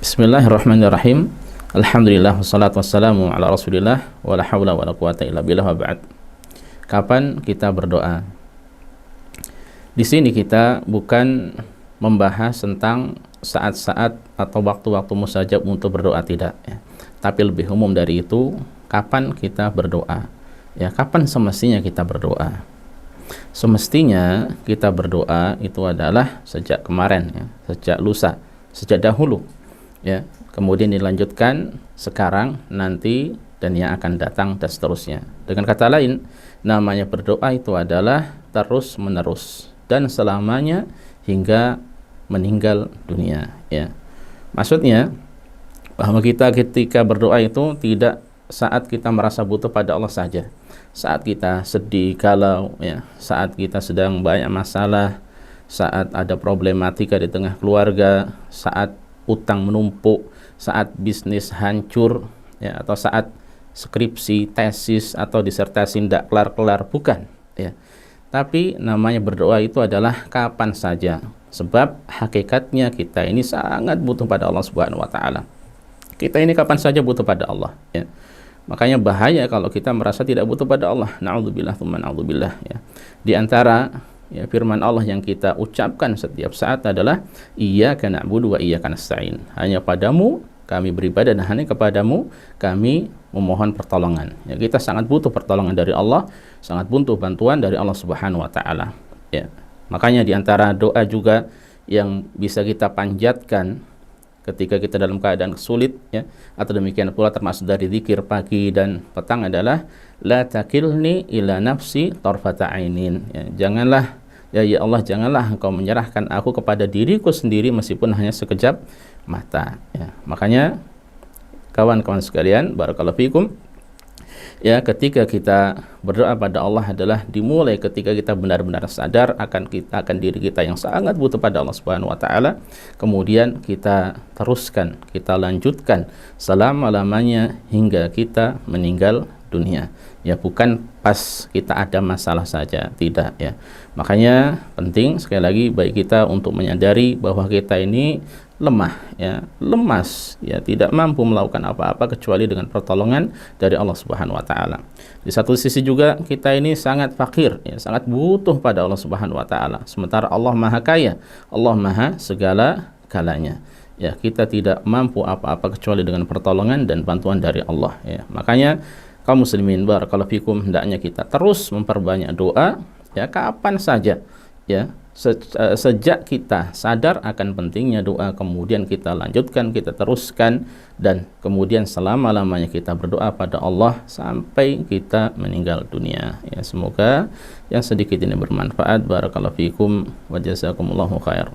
Bismillahirrahmanirrahim. Alhamdulillah wassalatu wassalamu ala Rasulillah wa la haula wa la quwata illa billah wa ba'd. Kapan kita berdoa? Di sini kita bukan membahas tentang saat-saat atau waktu-waktu mustajab untuk berdoa, tidak ya. Tapi lebih umum dari itu, kapan kita berdoa? Ya, kapan semestinya kita berdoa? Semestinya kita berdoa itu adalah sejak kemarin ya, sejak lusa, sejak dahulu. Ya, kemudian dilanjutkan sekarang, nanti, dan yang akan datang dan seterusnya. Dengan kata lain, namanya berdoa itu adalah terus menerus dan selamanya hingga meninggal dunia. Ya, maksudnya bahwa kita ketika berdoa itu tidak saat kita merasa butuh pada Allah saja, saat kita sedih, galau, ya, saat kita sedang banyak masalah, saat ada problematika di tengah keluarga, saat utang menumpuk, saat bisnis hancur, ya, atau saat skripsi, tesis, atau disertasi tidak kelar-kelar, bukan ya. Tapi namanya berdoa itu adalah kapan saja, sebab hakikatnya kita ini sangat butuh pada Allah Subhanahu wa taala. Kita ini kapan saja butuh pada Allah ya. Makanya bahaya kalau kita merasa tidak butuh pada Allah. Na'udzubillah tsumma na'udzubillah ya. Di antara ya, firman Allah yang kita ucapkan setiap saat adalah iyyaka na'budu wa iyyaka nasta'in. Hanya padamu kami beribadah dan hanya kepadamu kami memohon pertolongan. Ya, kita sangat butuh pertolongan dari Allah, sangat butuh bantuan dari Allah Subhanahu wa taala. Ya. Makanya di antara doa juga yang bisa kita panjatkan ketika kita dalam keadaan sulit ya, atau demikian pula termasuk dari zikir pagi dan petang adalah la takilni ila nafsi tarfata ainin. Ya, janganlah ya Allah, janganlah engkau menyerahkan aku kepada diriku sendiri meskipun hanya sekejap mata ya. Makanya kawan-kawan sekalian, barakallahu fikum, ya, ketika kita berdoa pada Allah adalah dimulai ketika kita benar-benar sadar akan diri kita yang sangat butuh pada Allah Subhanahu wa taala, kemudian kita teruskan, kita lanjutkan selama-lamanya hingga kita meninggal dunia. Ya, bukan pas kita ada masalah saja, tidak ya. Makanya penting sekali lagi bagi kita untuk menyadari bahwa kita ini lemah ya, lemas ya, tidak mampu melakukan apa-apa kecuali dengan pertolongan dari Allah Subhanahu wa taala. Di satu sisi juga kita ini sangat fakir ya, sangat butuh pada Allah Subhanahu wa taala. Sementara Allah Maha Kaya, Allah Maha segala-galanya. Ya, kita tidak mampu apa-apa kecuali dengan pertolongan dan bantuan dari Allah ya. Makanya kaum muslimin barakallahu fikum, hendaknya kita terus memperbanyak doa ya, kapan saja ya. Sejak kita sadar akan pentingnya doa, kemudian kita lanjutkan, kita teruskan, dan kemudian selama-lamanya kita berdoa pada Allah sampai kita meninggal dunia ya. Semoga yang sedikit ini bermanfaat. Barakallahu fikum wa jazakumullahu khair.